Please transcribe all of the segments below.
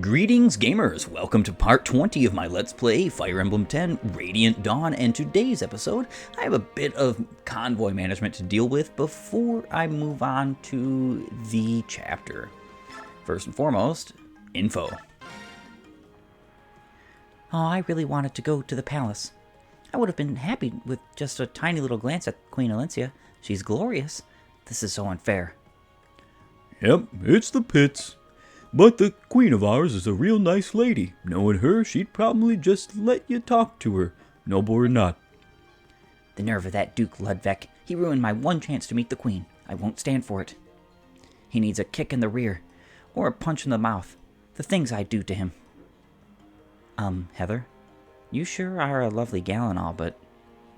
Greetings gamers, welcome to part 20 of my Let's Play Fire Emblem 10 Radiant Dawn, and today's episode I have a bit of convoy management to deal with before I move on to the chapter. First and foremost, info. Oh, I really wanted to go to the palace. I would have been happy with just a tiny little glance at Queen Alencia. She's glorious. This is so unfair. Yep, it's the pits. But the queen of ours is a real nice lady. Knowing her, she'd probably just let you talk to her, noble or not. The nerve of that Duke Ludwig. He ruined my one chance to meet the queen. I won't stand for it. He needs a kick in the rear, or a punch in the mouth. The things I do to him. Heather, you sure are a lovely gal and all, but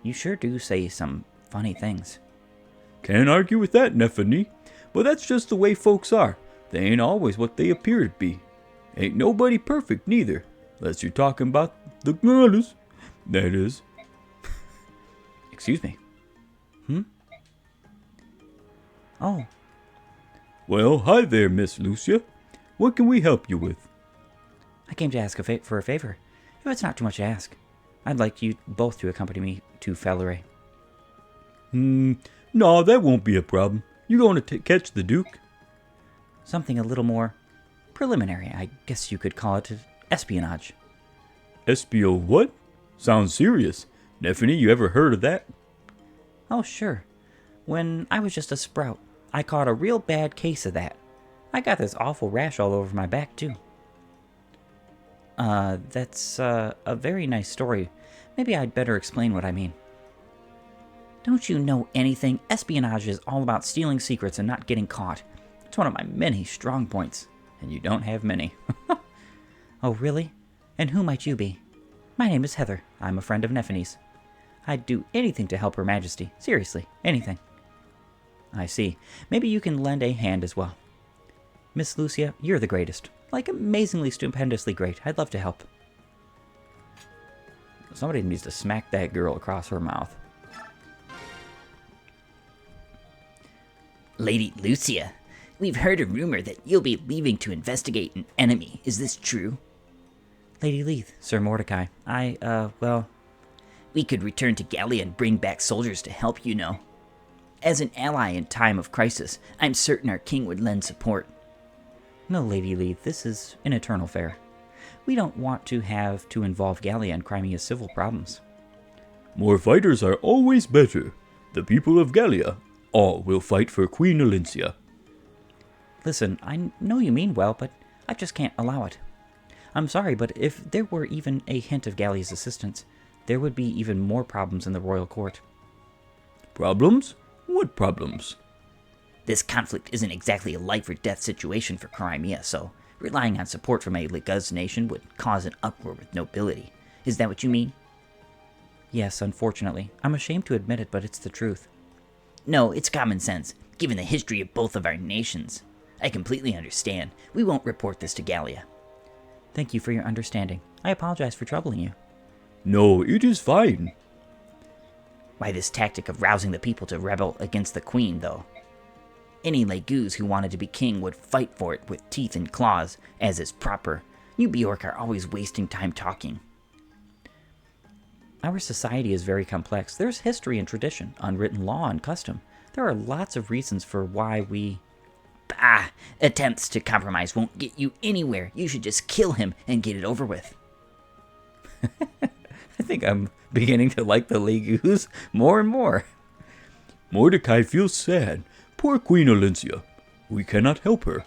you sure do say some funny things. Can't argue with that, Nephenee. But that's just the way folks are. They ain't always what they appear to be. Ain't nobody perfect neither, unless you're talking about the goddess. That is. Excuse me. Oh. Well, hi there, Miss Lucia. What can we help you with? I came to ask for a favor. If it's not too much to ask, I'd like you both to accompany me to Falleray. No, that won't be a problem. You going to catch the Duke? Something a little more preliminary, I guess you could call it espionage. Espio what? Sounds serious. Nephenee, you ever heard of that? Oh, sure. When I was just a sprout, I caught a real bad case of that. I got this awful rash all over my back, too. That's a very nice story. Maybe I'd better explain what I mean. Don't you know anything? Espionage is all about stealing secrets and not getting caught. It's one of my many strong points, and you don't have many. Oh, really? And who might you be? My name is Heather. I'm a friend of Nephenee's. I'd do anything to help Her Majesty. Seriously, anything. I see. Maybe you can lend a hand as well. Miss Lucia, you're the greatest. Like amazingly, stupendously great. I'd love to help. Somebody needs to smack that girl across her mouth. Lady Lucia, we've heard a rumor that you'll be leaving to investigate an enemy. Is this true? Lady Leith, Sir Mordecai, well... We could return to Gallia and bring back soldiers to help, you know. As an ally in time of crisis, I'm certain our king would lend support. No, Lady Leith, this is an eternal affair. We don't want to have to involve Gallia in Crimea's civil problems. More fighters are always better. The people of Gallia all will fight for Queen Alencia. Listen, I know you mean well, but I just can't allow it. I'm sorry, but if there were even a hint of Gallia's assistance, there would be even more problems in the royal court. Problems? What problems? This conflict isn't exactly a life-or-death situation for Crimea, so relying on support from a Leguz nation would cause an uproar with nobility. Is that what you mean? Yes, unfortunately. I'm ashamed to admit it, but it's the truth. No, it's common sense, given the history of both of our nations. I completely understand. We won't report this to Gallia. Thank you for your understanding. I apologize for troubling you. No, it is fine. Why this tactic of rousing the people to rebel against the queen, though? Any Leguz who wanted to be king would fight for it with teeth and claws, as is proper. You Bjork are always wasting time talking. Our society is very complex. There's history and tradition, unwritten law and custom. There are lots of reasons for why we... Bah! Attempts to compromise won't get you anywhere. You should just kill him and get it over with. I think I'm beginning to like the Leguz more and more. Mordecai feels sad. Poor Queen Alencia. We cannot help her.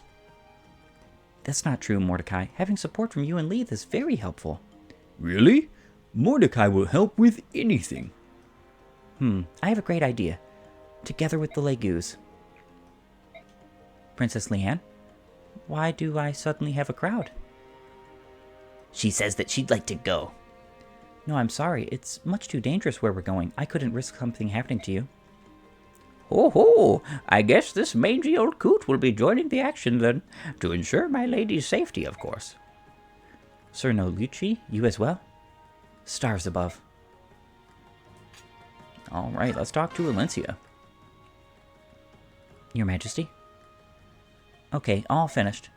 That's not true, Mordecai. Having support from you and Leith is very helpful. Really? Mordecai will help with anything. I have a great idea. Together with the Leguz. Princess Leanne, why do I suddenly have a crowd? She says that she'd like to go. No, I'm sorry. It's much too dangerous where we're going. I couldn't risk something happening to you. Ho ho! I guess this mangy old coot will be joining the action then, to ensure my lady's safety, of course. Sir Nolucci, you as well? Stars above. All right, let's talk to Alencia. Your Majesty? Okay, all finished.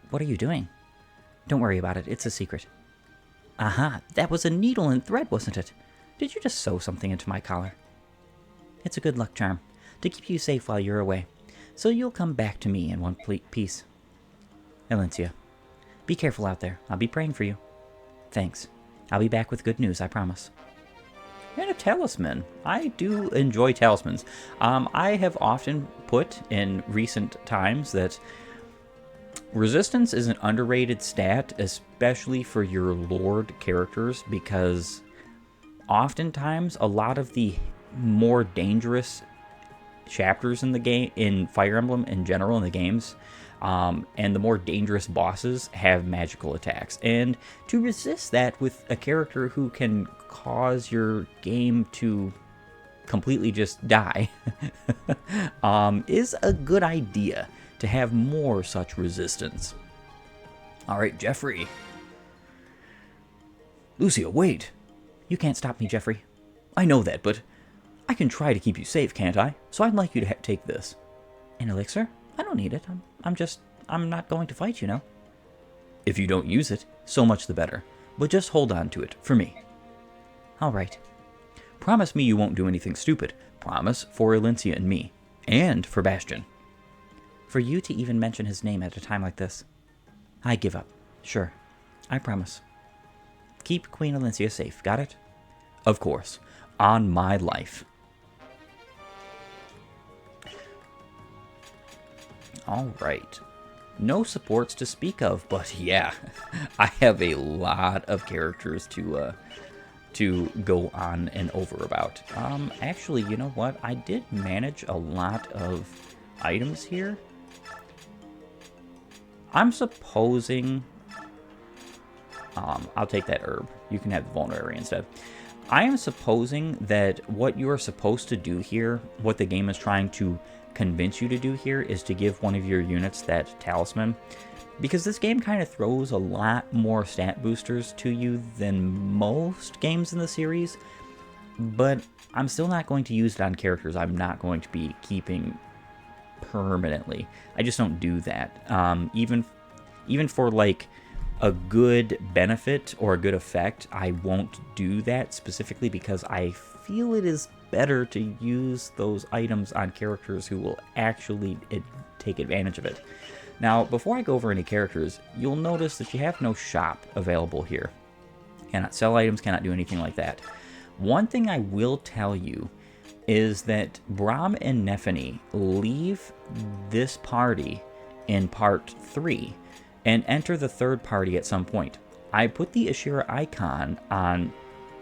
What are you doing? Don't worry about it. It's a secret. Aha, that was a needle and thread, wasn't it? Did you just sew something into my collar? It's a good luck charm to keep you safe while you're away, so you'll come back to me in one piece. Alencia, be careful out there. I'll be praying for you. Thanks. I'll be back with good news, I promise. And a talisman. I do enjoy talismans. I have often put in recent times that resistance is an underrated stat, especially for your Lord characters, because oftentimes a lot of the more dangerous chapters in the game, in Fire Emblem in general, in the games, and the more dangerous bosses have magical attacks. And to resist that with a character who can cause your game to completely just die is a good idea to have more such resistance. All right, Jeffrey. Lucia, wait. You can't stop me, Jeffrey. I know that, but I can try to keep you safe, can't I? So I'd like you to take this. An elixir? I don't need it. I'm not going to fight, you know. If you don't use it, so much the better. But just hold on to it, for me. All right. Promise me you won't do anything stupid. Promise for Alencia and me. And for Bastion. For you to even mention his name at a time like this, I give up. Sure. I promise. Keep Queen Alencia safe, got it? Of course. On my life. All right. No supports to speak of, but yeah, I have a lot of characters to go on and over about. Actually, you know what? I did manage a lot of items here. I'm supposing... I'll take that herb. You can have the vulnerary instead. I am supposing that what you are supposed to do here, what the game is trying to convince you to do here, is to give one of your units that talisman. Because this game kind of throws a lot more stat boosters to you than most games in the series. But I'm still not going to use it on characters I'm not going to be keeping permanently. I just don't do that. Even for like a good benefit or a good effect, I won't do that specifically because I feel it is better to use those items on characters who will actually take advantage of it. Now, before I go over any characters, you'll notice that you have no shop available here. Cannot sell items, cannot do anything like that. One thing I will tell you is that Braum and Nephenee leave this party in part 3 and enter the third party at some point. I put the Ashira icon on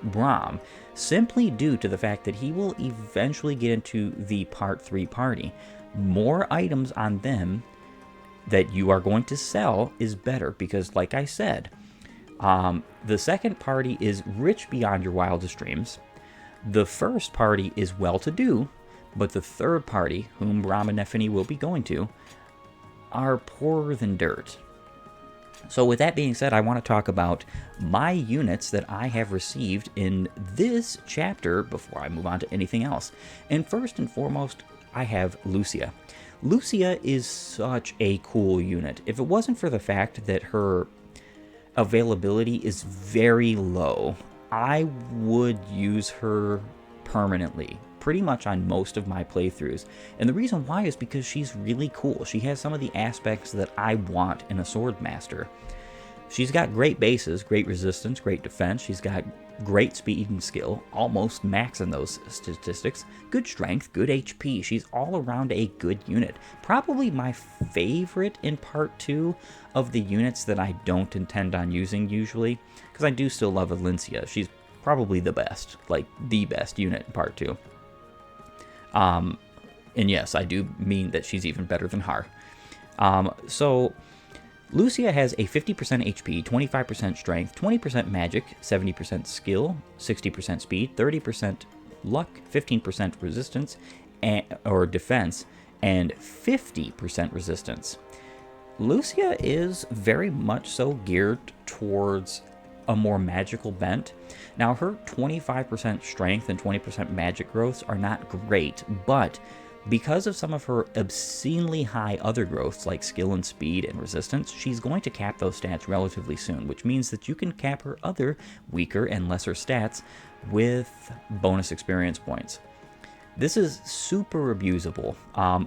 Braum simply due to the fact that he will eventually get into the part 3 party. More items on them that you are going to sell is better because, like I said, the second party is rich beyond your wildest dreams. The first party is well-to-do, but the third party, whom Braum and Nephenee will be going to, are poorer than dirt. So with that being said, I want to talk about my units that I have received in this chapter before I move on to anything else. And first and foremost, I have Lucia. Lucia is such a cool unit. If it wasn't for the fact that her availability is very low, I would use her permanently, pretty much on most of my playthroughs. And the reason why is because she's really cool. She has some of the aspects that I want in a sword master. She's got great bases, great resistance, great defense. She's got great speed and skill, almost max in those statistics. Good strength, good HP. She's all around a good unit. Probably my favorite in part 2 of the units that I don't intend on using usually, because I do still love Alencia. She's probably the best, like the best unit in part 2. And yes, I do mean that she's even better than Har. So Lucia has a 50% HP, 25% strength, 20% magic, 70% skill, 60% speed, 30% luck, 15% resistance or defense, and 50% resistance. Lucia is very much so geared towards a more magical bent. Now, her 25% strength and 20% magic growths are not great, but Because of some of her obscenely high other growths like skill and speed and resistance, she's going to cap those stats relatively soon, which means that you can cap her other weaker and lesser stats with bonus experience points. This is super abusable,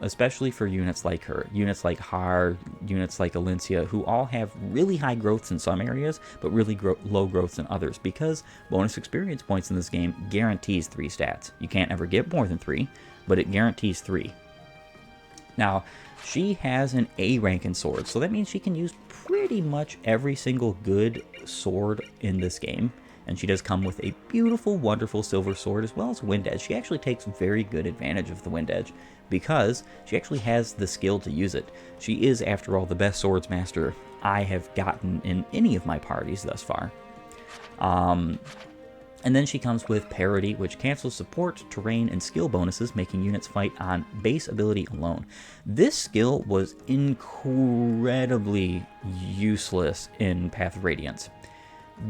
especially for units like her, units like Har, units like Alencia, who all have really high growths in some areas, but really low growths in others, because bonus experience points in this game guarantees 3 stats. You can't ever get more than 3, but it guarantees 3. Now, she has an A rank in swords, so that means she can use pretty much every single good sword in this game. And she does come with a beautiful, wonderful silver sword as well as a wind edge. She actually takes very good advantage of the wind edge because she actually has the skill to use it. She is, after all, the best swords master I have gotten in any of my parties thus far. And then she comes with Parity, which cancels support, terrain, and skill bonuses, making units fight on base ability alone. This skill was incredibly useless in Path of Radiance.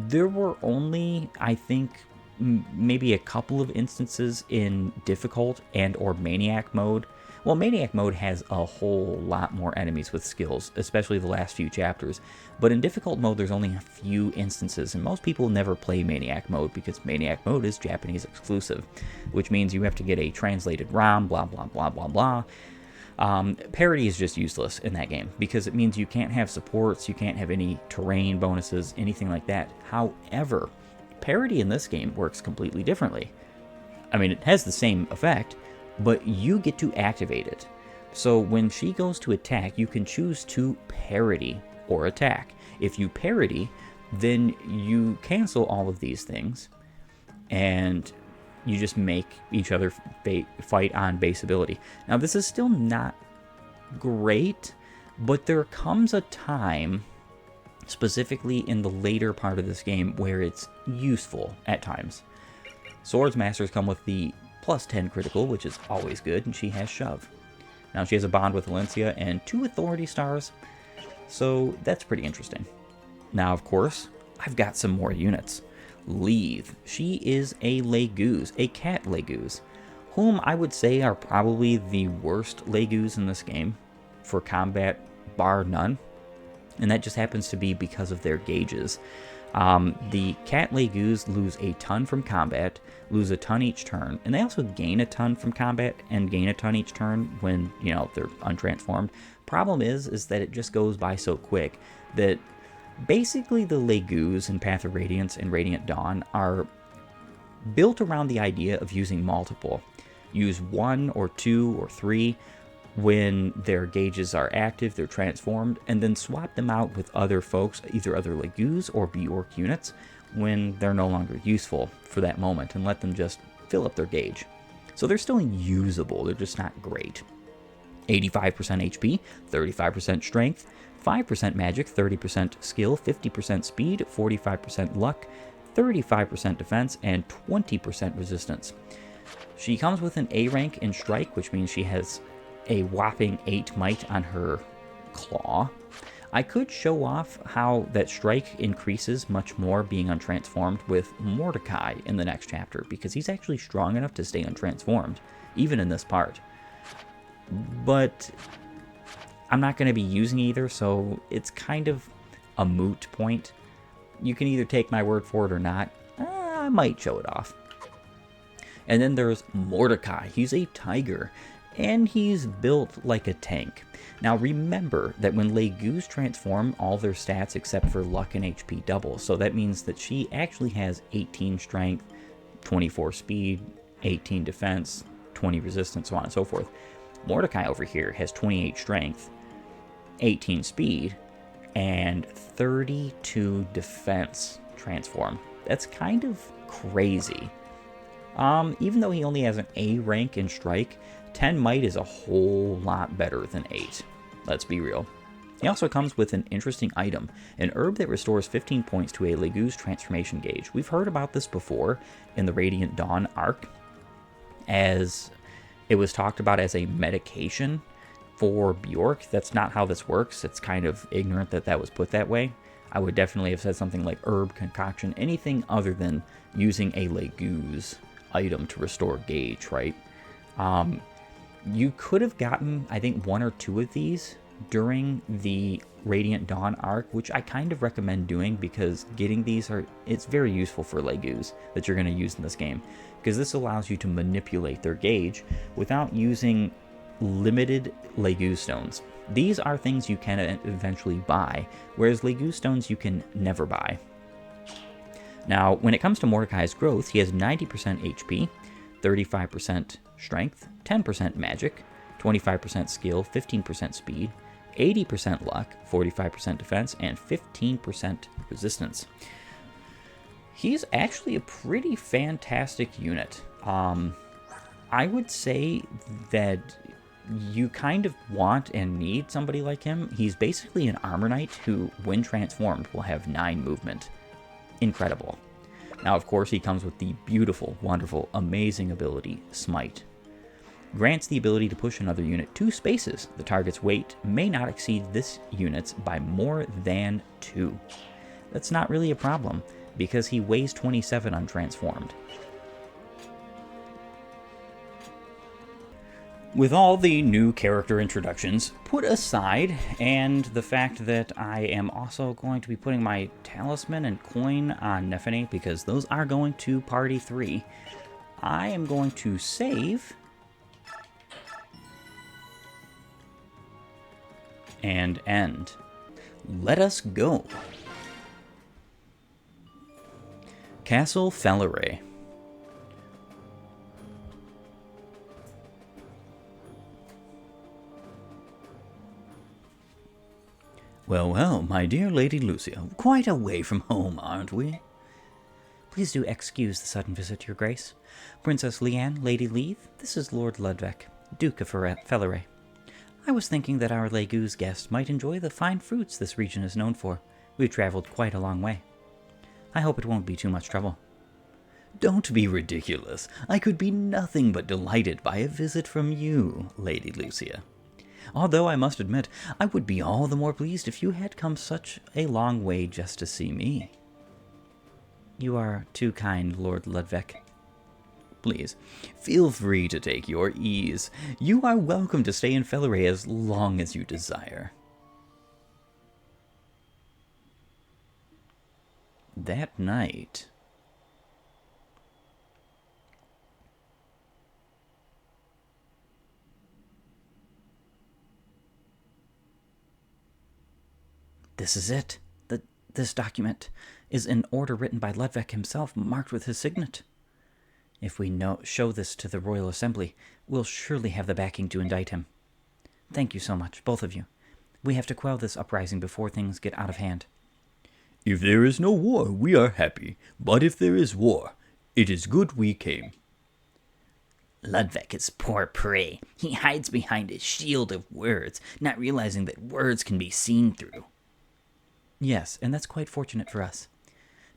There were only, I think, maybe a couple of instances in difficult and or maniac mode. Well, maniac mode has a whole lot more enemies with skills, especially the last few chapters. But in difficult mode, there's only a few instances, and most people never play maniac mode because maniac mode is Japanese exclusive, which means you have to get a translated ROM, blah, blah, blah, blah, blah. Parity is just useless in that game because it means you can't have supports, you can't have any terrain bonuses, anything like that. However, parity in this game works completely differently. I mean, it has the same effect, but you get to activate it. So when she goes to attack, you can choose to parity or attack. If you parity, then you cancel all of these things, and you just make each other fight on base ability. Now, this is still not great, but there comes a time, specifically in the later part of this game, where it's useful at times. Swords Masters come with the plus 10 critical, which is always good, and she has Shove. Now, she has a bond with Alencia and 2 Authority stars, so that's pretty interesting. Now, of course, I've got some more units. Leave. She is a Legoose, a cat Legoose, whom I would say are probably the worst Legoose in this game for combat, bar none. And that just happens to be because of their gauges. The cat Legoose lose a ton from combat, lose a ton each turn, and they also gain a ton from combat and gain a ton each turn when, you know, they're untransformed. Problem is that it just goes by so quick that basically the Legoose in Path of Radiance and Radiant Dawn are built around the idea of using multiple. Use 1 or 2 or 3 when their gauges are active, they're transformed, and then swap them out with other folks, either other Legoose or Bjork units, when they're no longer useful for that moment, and let them just fill up their gauge. So they're still usable, they're just not great. 85% HP, 35% strength, 5% magic, 30% skill, 50% speed, 45% luck, 35% defense, and 20% resistance. She comes with an A rank in strike, which means she has a whopping 8 might on her claw. I could show off how that strike increases much more being untransformed with Mordecai in the next chapter, because he's actually strong enough to stay untransformed, even in this part. But I'm not going to be using either, so it's kind of a moot point. You can either take my word for it or not. I might show it off. And then there's Mordecai. He's a tiger, and he's built like a tank. Now remember that when Legoose transform, all their stats except for luck and HP double, so that means that she actually has 18 strength, 24 speed, 18 defense, 20 resistance, so on and so forth. Mordecai over here has 28 strength, 18 speed, and 32 defense transform. That's kind of crazy. Even though he only has an A rank in strike, 10 might is a whole lot better than 8. Let's be real. He also comes with an interesting item, an herb that restores 15 points to a Legoose transformation gauge. We've heard about this before in the Radiant Dawn arc, as it was talked about as a medication for Bjork. That's not how this works. It's kind of ignorant that that was put that way. I would definitely have said something like herb concoction, anything other than using a Legoose item to restore gauge, right? You could have gotten, I think, 1 or 2 of these during the Radiant Dawn arc, which I kind of recommend doing because getting these it's very useful for Legus that you're going to use in this game, because this allows you to manipulate their gauge without using limited Legu stones. These are things you can eventually buy, whereas Legu stones you can never buy. Now, when it comes to Mordecai's growth, he has 90% HP, 35% strength, 10% magic, 25% skill, 15% speed, 80% luck, 45% defense, and 15% resistance. He's actually a pretty fantastic unit. I would say that you kind of want and need somebody like him. He's basically an armor knight who, when transformed, will have 9 movement. Incredible. Now, of course, he comes with the beautiful, wonderful, amazing ability, Smite. Grants the ability to push another unit 2 spaces. The target's weight may not exceed this unit's by more than 2. That's not really a problem, because he weighs 27 untransformed. With all the new character introductions put aside, and the fact that I am also going to be putting my talisman and coin on Nephenee, because those are going to Party 3, I am going to save and end. Let us go. Castle Felleray. Well, well, my dear Lady Lucia, quite away from home, aren't we? Please do excuse the sudden visit, Your Grace. Princess Leanne, Lady Leith, this is Lord Ludwig, Duke of Felleray. I was thinking that our Legu's guest might enjoy the fine fruits this region is known for. We've traveled quite a long way. I hope it won't be too much trouble. Don't be ridiculous. I could be nothing but delighted by a visit from you, Lady Lucia. Although I must admit, I would be all the more pleased if you had come such a long way just to see me. You are too kind, Lord Ludwig. Please, feel free to take your ease. You are welcome to stay in Felleray as long as you desire. That night... This is it. This document is an order written by Ludwig himself, marked with his signet. If we show this to the Royal Assembly, we'll surely have the backing to indict him. Thank you so much, both of you. We have to quell this uprising before things get out of hand. If there is no war, we are happy. But if there is war, it is good we came. Ludwig is poor prey. He hides behind his shield of words, not realizing that words can be seen through. Yes, and that's quite fortunate for us.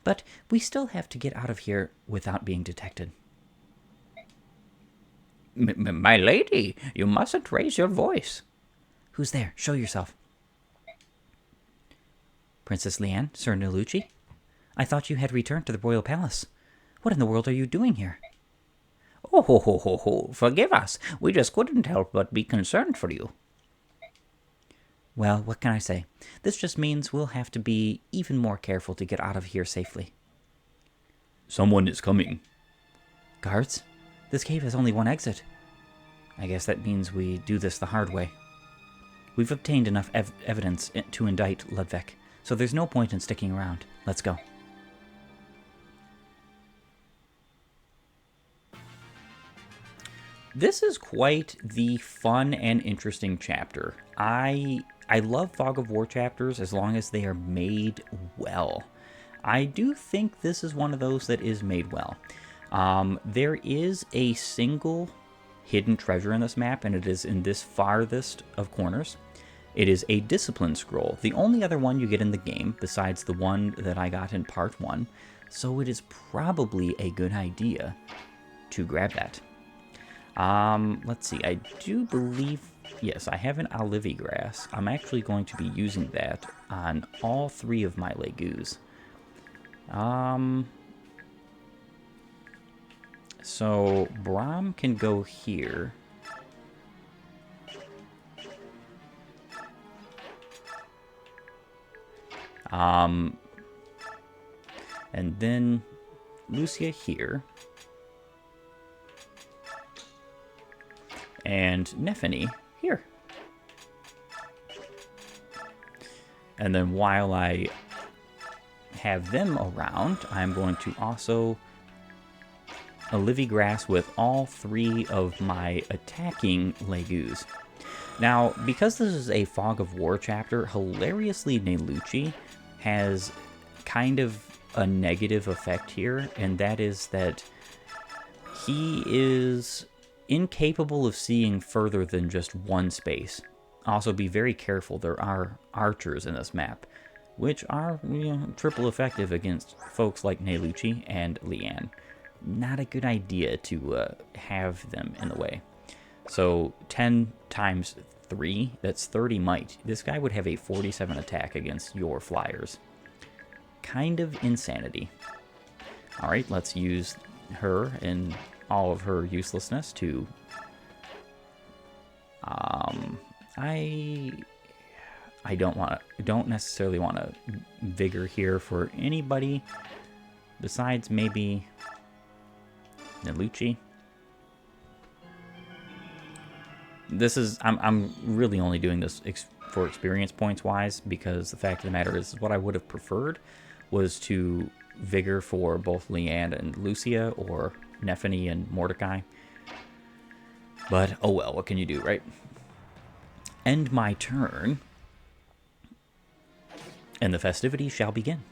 But we still have to get out of here without being detected. My lady, you mustn't raise your voice. Who's there? Show yourself. Princess Leanne, Sir Nalucci? I thought you had returned to the royal palace. What in the world are you doing here? Oh, ho, ho, ho, ho. Forgive us. We just couldn't help but be concerned for you. Well, what can I say? This just means we'll have to be even more careful to get out of here safely. Someone is coming. Guards? This cave has only one exit. I guess that means we do this the hard way. We've obtained enough evidence to indict Ludwig, so there's no point in sticking around. Let's go. This is quite the fun and interesting chapter. I love Fog of War chapters as long as they are made well. I do think this is one of those that is made well. There is a single hidden treasure in this map, and it is in this farthest of corners. It is a discipline scroll, the only other one you get in the game besides the one that I got in part 1, so it is probably a good idea to grab that. Let's see, I do believe, yes, I have an Olivigrass. I'm actually going to be using that on all 3 of my Legus. So Braum can go here. And then Lucia here. And Nephenee here. And then while I have them around, I'm going to also Olivia Grass with all 3 of my attacking Legus. Now, because this is a Fog of War chapter, hilariously Nelucci has kind of a negative effect here, and that is that he is incapable of seeing further than just one space. Also, be very careful, there are archers in this map, which are triple effective against folks like Nelucci and Leanne. Not a good idea to have them in the way. So 10 times 3, that's 30 might. This guy would have a 47 attack against your flyers. Kind of insanity. Alright, let's use her and all of her uselessness to... I don't necessarily want to vigor here for anybody besides maybe Nelucci. This is, I'm really only doing this for experience points wise, because the fact of the matter is what I would have preferred was to vigor for both Leanne and Lucia, or Nephenee and Mordecai. But oh well, what can you do, right? End my turn, and the festivities shall begin.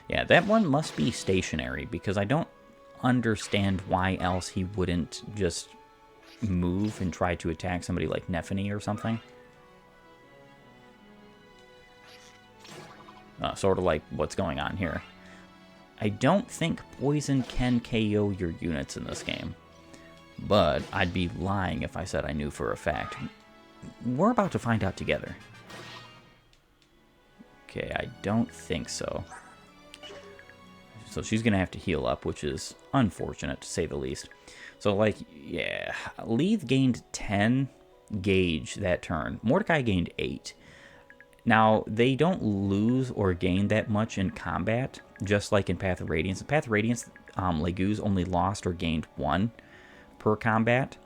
Yeah, that one must be stationary, because I don't understand why else he wouldn't just move and try to attack somebody like Nephenee or something. Sort of like what's going on here. I don't think poison can KO your units in this game, but I'd be lying if I said I knew for a fact. We're about to find out together. Okay, I don't think so. So she's going to have to heal up, which is unfortunate to say the least. So, like, yeah, Leith gained 10 gauge that turn. Mordecai gained 8. Now, they don't lose or gain that much in combat, just like in Path of Radiance. In Path of Radiance, Legus only lost or gained 1 per combat.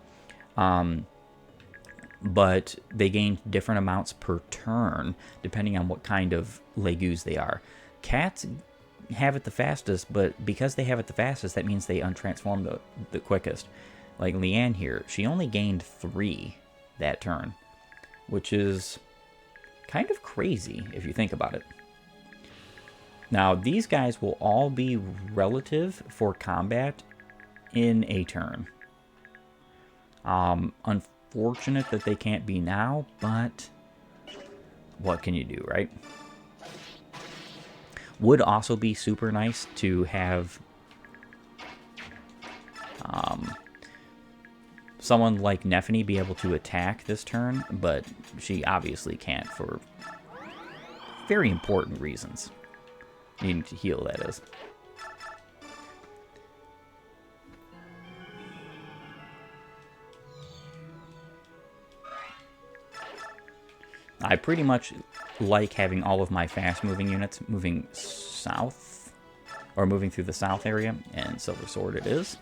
But they gain different amounts per turn, depending on what kind of Legus they are. Cats have it the fastest, but because they have it the fastest, that means they untransform the quickest. Like Leanne here, she only gained 3 that turn, which is kind of crazy if you think about it. Now, these guys will all be relative for combat in a turn. Unfortunate that they can't be now, but what can you do, right? Would also be super nice to have someone like Nephenee be able to attack this turn, but she obviously can't for very important reasons. Needing to heal, that is. I pretty much like having all of my fast-moving units moving south, or moving through the south area, and Silver Sword it is.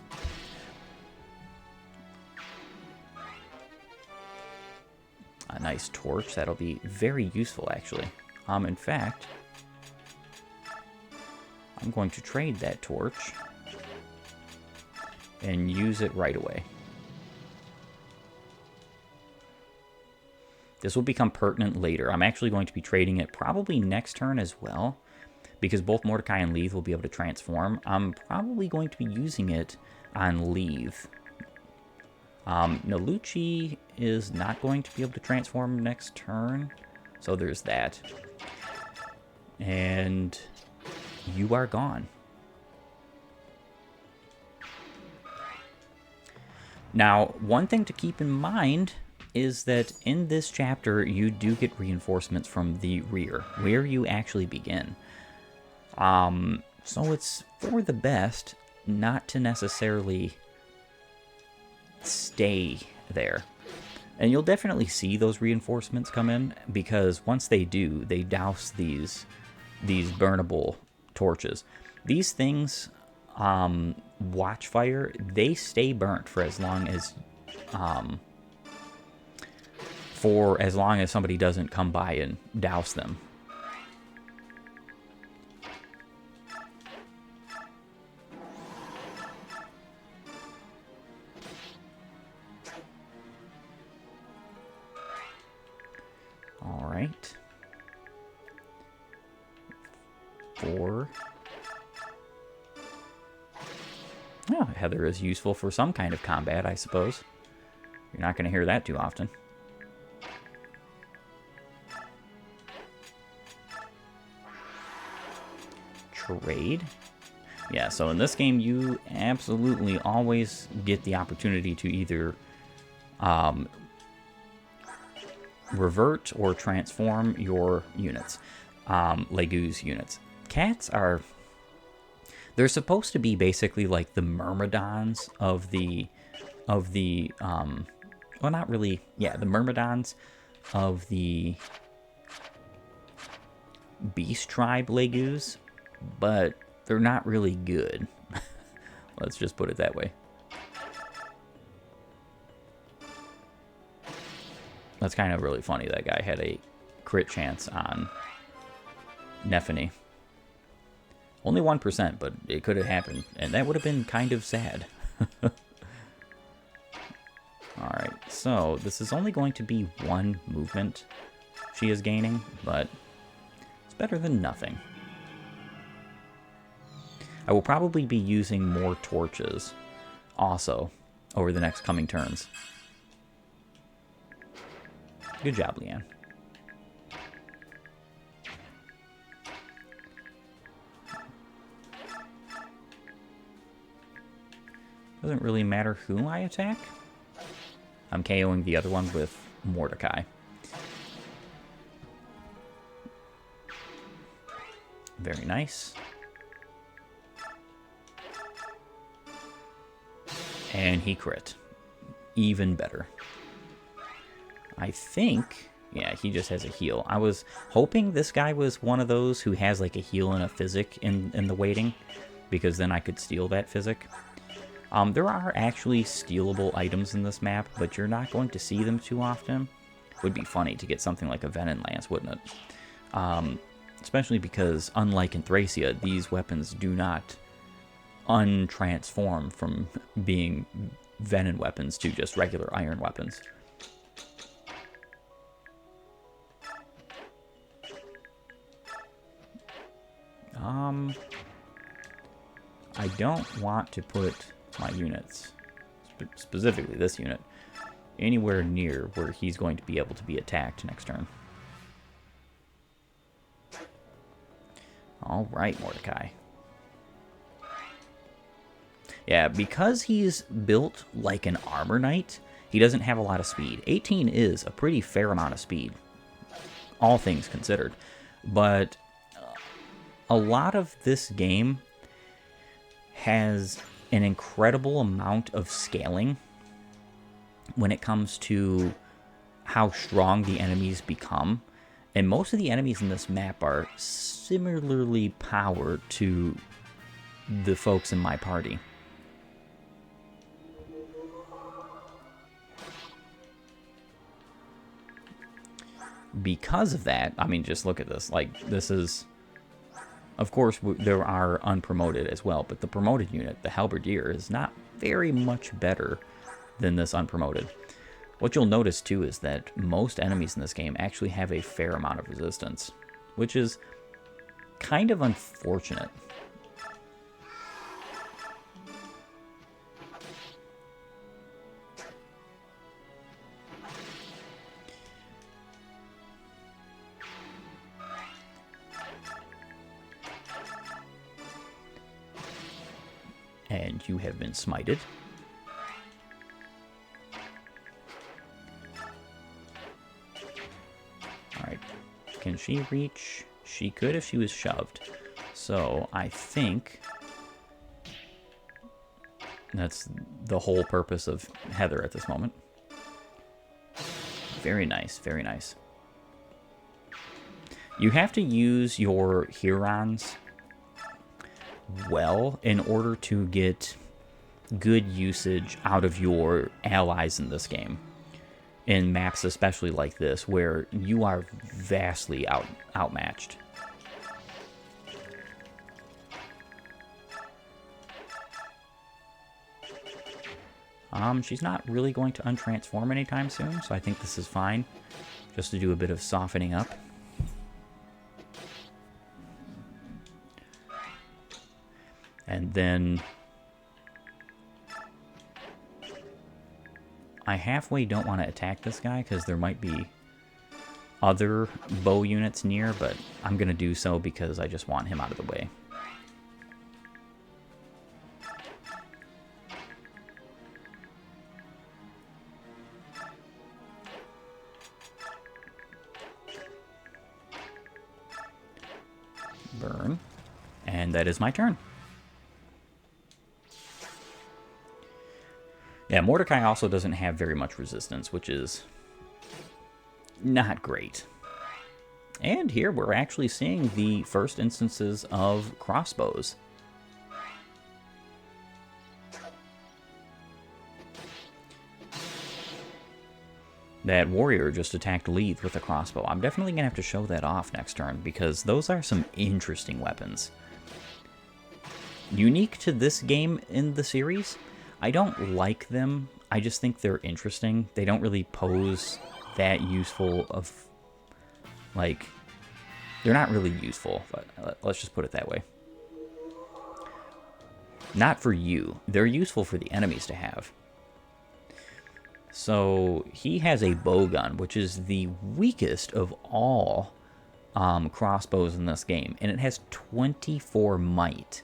A nice torch, that'll be very useful, actually. In fact, I'm going to trade that torch and use it right away. This will become pertinent later. I'm actually going to be trading it probably next turn as well, because both Mordecai and Leith will be able to transform. I'm probably going to be using it on Leith. Nelucci is not going to be able to transform next turn, so there's that. And you are gone. Now, one thing to keep in mind is that in this chapter, you do get reinforcements from the rear, where you actually begin. So it's for the best not to necessarily stay there. And you'll definitely see those reinforcements come in, because once they do, they douse these burnable torches. These things watch fire. They stay burnt for as long as somebody doesn't come by and douse them. All right. 4. Oh, Heather is useful for some kind of combat, I suppose. You're not going to hear that too often. Trade. Yeah, so in this game, you absolutely always get the opportunity to either revert or transform your units, Legu's units. Cats are... They're supposed to be basically like the myrmidons of the well, not really, yeah, the myrmidons of the beast tribe Legus, but they're not really good. Let's just put it that way. That's kind of really funny. That guy had a crit chance on Nephenee. Only 1%, but it could have happened, and that would have been kind of sad. Alright, so this is only going to be 1 movement she is gaining, but it's better than nothing. I will probably be using more torches also over the next coming turns. Good job, Leanne. Doesn't really matter who I attack. I'm KOing the other one with Mordecai. Very nice. And he crit. Even better. I think... Yeah, he just has a heal. I was hoping this guy was one of those who has like a heal and a physic in the waiting, because then I could steal that physic. There are actually stealable items in this map, but you're not going to see them too often. Would be funny to get something like a Venom Lance, wouldn't it? Especially because, unlike in Thracia, these weapons do not untransform from being Venom weapons to just regular iron weapons. I don't want to put my units, specifically this unit, anywhere near where he's going to be able to be attacked next turn. Alright, Mordecai. Yeah, because he's built like an armor knight, he doesn't have a lot of speed. 18 is a pretty fair amount of speed, all things considered. But a lot of this game has an incredible amount of scaling when it comes to how strong the enemies become. And most of the enemies in this map are similarly powered to the folks in my party. Because of that, I mean, just look at this. Like, this is... Of course, there are unpromoted as well, but the promoted unit, the Halberdier, is not very much better than this unpromoted. What you'll notice, too, is that most enemies in this game actually have a fair amount of resistance, which is kind of unfortunate. And you have been smited. Alright. Can she reach? She could if she was shoved. So I think... That's the whole purpose of Heather at this moment. Very nice, very nice. You have to use your Hurons well in order to get good usage out of your allies in this game. In maps especially like this, where you are vastly outmatched. She's not really going to untransform anytime soon, so I think this is fine. Just to do a bit of softening up. And then I halfway don't want to attack this guy because there might be other bow units near, but I'm going to do so because I just want him out of the way. Burn. And that is my turn. Yeah, Mordecai also doesn't have very much resistance, which is not great. And here we're actually seeing the first instances of crossbows. That warrior just attacked Leith with a crossbow. I'm definitely going to have to show that off next turn, because those are some interesting weapons. Unique to this game in the series, I don't like them. I just think they're interesting. They don't really pose that useful of, like, they're not really useful, but let's just put it that way. Not for you. They're useful for the enemies to have. So he has a bowgun, which is the weakest of all crossbows in this game, and it has 24 might.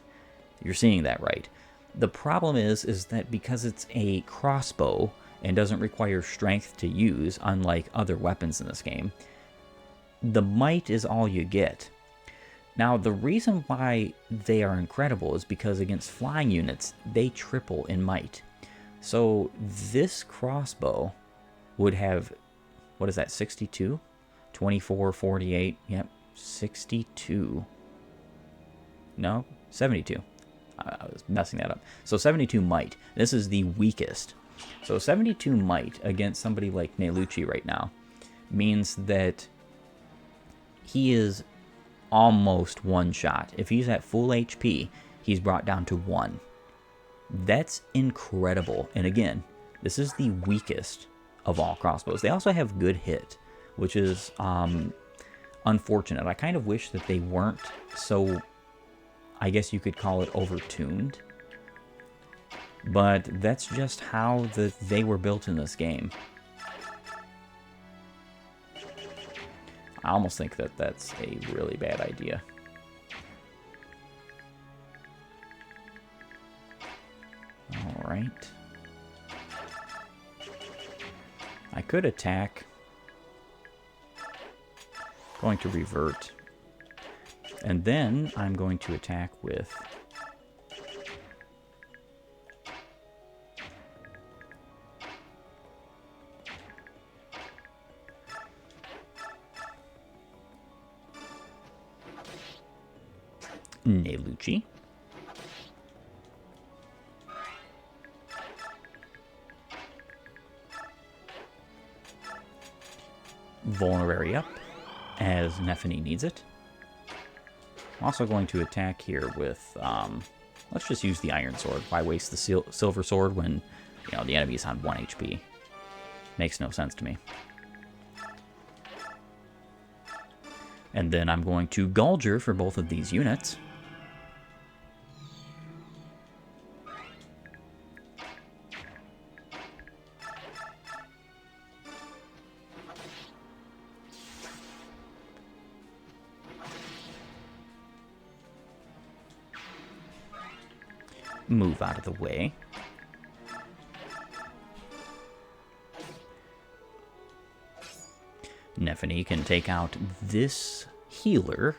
You're seeing that right. The problem is that because it's a crossbow and doesn't require strength to use, unlike other weapons in this game, the might is all you get. Now, the reason why they are incredible is because against flying units, they triple in might. So this crossbow would have, what is that, 62? 24, 48, yep, 62. No, 72. I was messing that up. So 72 might. This is the weakest. So 72 might against somebody like Nelucci right now means that he is almost one shot. If he's at full HP, he's brought down to 1. That's incredible. And again, this is the weakest of all crossbows. They also have good hit, which is unfortunate. I kind of wish that they weren't so, I guess you could call it, overtuned. But that's just how they were built in this game. I almost think that that's a really bad idea. All right. I could attack. Going to revert. And then I'm going to attack with Nelucci. Vulnerary up, as Nephenee needs it. I'm also going to attack here with, let's just use the Iron Sword. Why waste the Silver Sword when, you know, the enemy's on 1 HP? Makes no sense to me. And then I'm going to Gulger for both of these units. Move out of the way. Nephenee can take out this healer.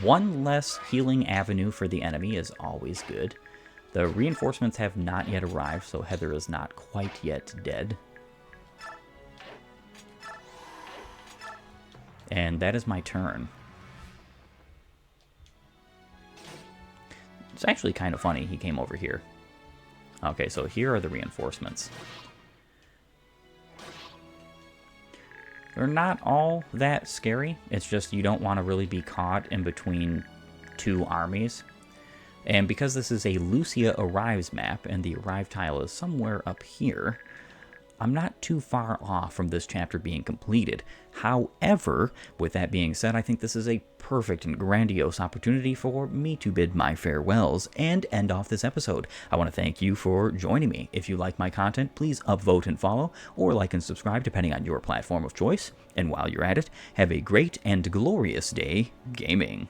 One less healing avenue for the enemy is always good. The reinforcements have not yet arrived, so Heather is not quite yet dead. And that is my turn. It's actually kind of funny he came over here. Okay, so here are the reinforcements. They're not all that scary. It's just you don't want to really be caught in between two armies. And because this is a Lucia Arrives map, and the Arrive tile is somewhere up here, I'm not too far off from this chapter being completed. However, with that being said, I think this is a perfect and grandiose opportunity for me to bid my farewells and end off this episode. I want to thank you for joining me. If you like my content, please upvote and follow, or like and subscribe depending on your platform of choice. And while you're at it, have a great and glorious day gaming.